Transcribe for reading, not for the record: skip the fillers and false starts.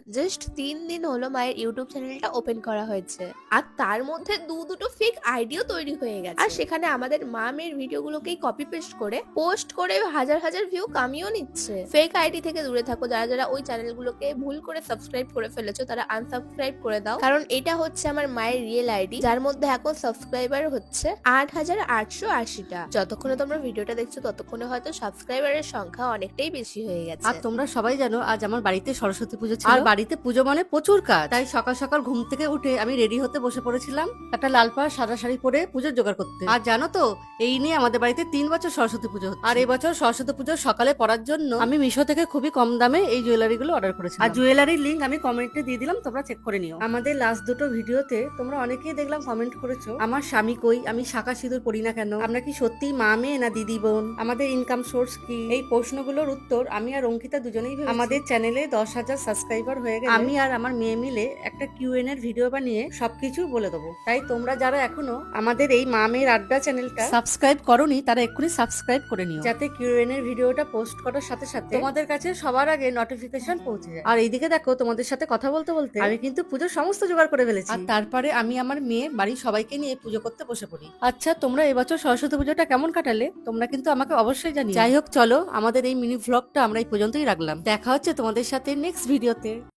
Just 3 দিন হলো মায়ের ইউটিউব চ্যানেলটা ওপেন করা হয়েছে, আর তার মধ্যে দুটো ফেক আইডিও তৈরি হয়ে গেছে। আর সেখানে আমাদের মা মেয়ের ভিডিওগুলোকেই কপি পেস্ট করে পোস্ট করে হাজার হাজার ভিউ কামিয়েও নিচ্ছে। ফেক আইডি থেকে দূরে থাকো, যারা যারা ওই চ্যানেলগুলোকে ভুল করে সাবস্ক্রাইব করে ফেলেছো তারা আনসাবস্ক্রাইব করে দাও, কারণ এটা হচ্ছে আমার মায়ের রিয়েল আইডি, যার মধ্যে এখন সাবস্ক্রাইবার হচ্ছে 8,880টা। যতক্ষণে তোমরা ভিডিওটা দেখছো ততক্ষণে হয়তো সাবস্ক্রাইবারের সংখ্যা অনেকটাই বেশি হয়ে গেছে। আর তোমরা সবাই জানো আজ আমার বাড়িতে সরস্বতী পুজো ছিল। আর বাড়িতে পুজো মানে প্রচুর কাজ, তাই সকাল সকাল ঘুম থেকে উঠে আমি রেডি হতে বসে পড়েছিলাম একটা লাল পাড় সাদা শাড়ি পরে পুজোর জোগাড় করতে। আর জানো তো এই নিয়ে আমাদের বাড়িতে 3 বছর সরস্বতী পুজো হচ্ছে। আর এবছর সরস্বতী পুজোর সকালে পরার জন্য আমি মিশো থেকে খুবই কম দামে এই জুয়েলারি গুলো অর্ডার করেছি। আর জুয়েলারির লিঙ্ক আমি কমেন্টে দিয়ে দিলাম, তোমরা চেক করে নিও। আমাদের লাস্ট দুটো ভিডিওতে তোমরা অনেকেই দেখলাম কমেন্ট করেছো আমার স্বামী কই, আমি শাঁখা সিঁদুর পরি না কেন, আমরা কি সত্যি মা মেয়ে না দিদি বোন, আমাদের ইনকাম সোর্স কি। এই প্রশ্নগুলোর উত্তর আমি আর অঙ্কিতা দুজনেই ভেবেছি। আমাদের চ্যানেলে 10,000 সাবস্ক্রাইবার হয়ে গেলে আমি আর আমার মেয়ে মিলে একটা কিউএন এর ভিডিও বানিয়ে সবকিছু বলে দেবো। তাই তোমরা যারা এখনো আমাদের এই মা মেয়ের আড্ডা চ্যানেলটা সাবস্ক্রাইব করোনি তারা এক্ষুনি সাবস্ক্রাইব করে নিও, যাতে কিউএন এর ভিডিওটা পোস্ট করার সাথে সাথে তোমাদের কাছে সবার আগে নোটিফিকেশন পৌঁছে যায়। আর এইদিকে দেখো তোমাদের সাথে কথা বলতে বলতে আমি কিন্তু পুজোর সমস্ত জোগাড় করে ফেলেছি। আর তারপরে আমি আমার মেয়ে বাড়ির সবাইকে নিয়ে পুজো করতে বসে পড়ি। আচ্ছা তোমরা এবছর সরস্বতী পুজোটা কেমন কাটালে তোমরা কিন্তু আমাকে অবশ্যই জানিও। যাই হোক চলো আমাদের এই মিনি ভ্লগটা আমরা এই পর্যন্তই রাখলাম, দেখা হচ্ছে তোমাদের সাথে নেক্সট ভিডিওতে।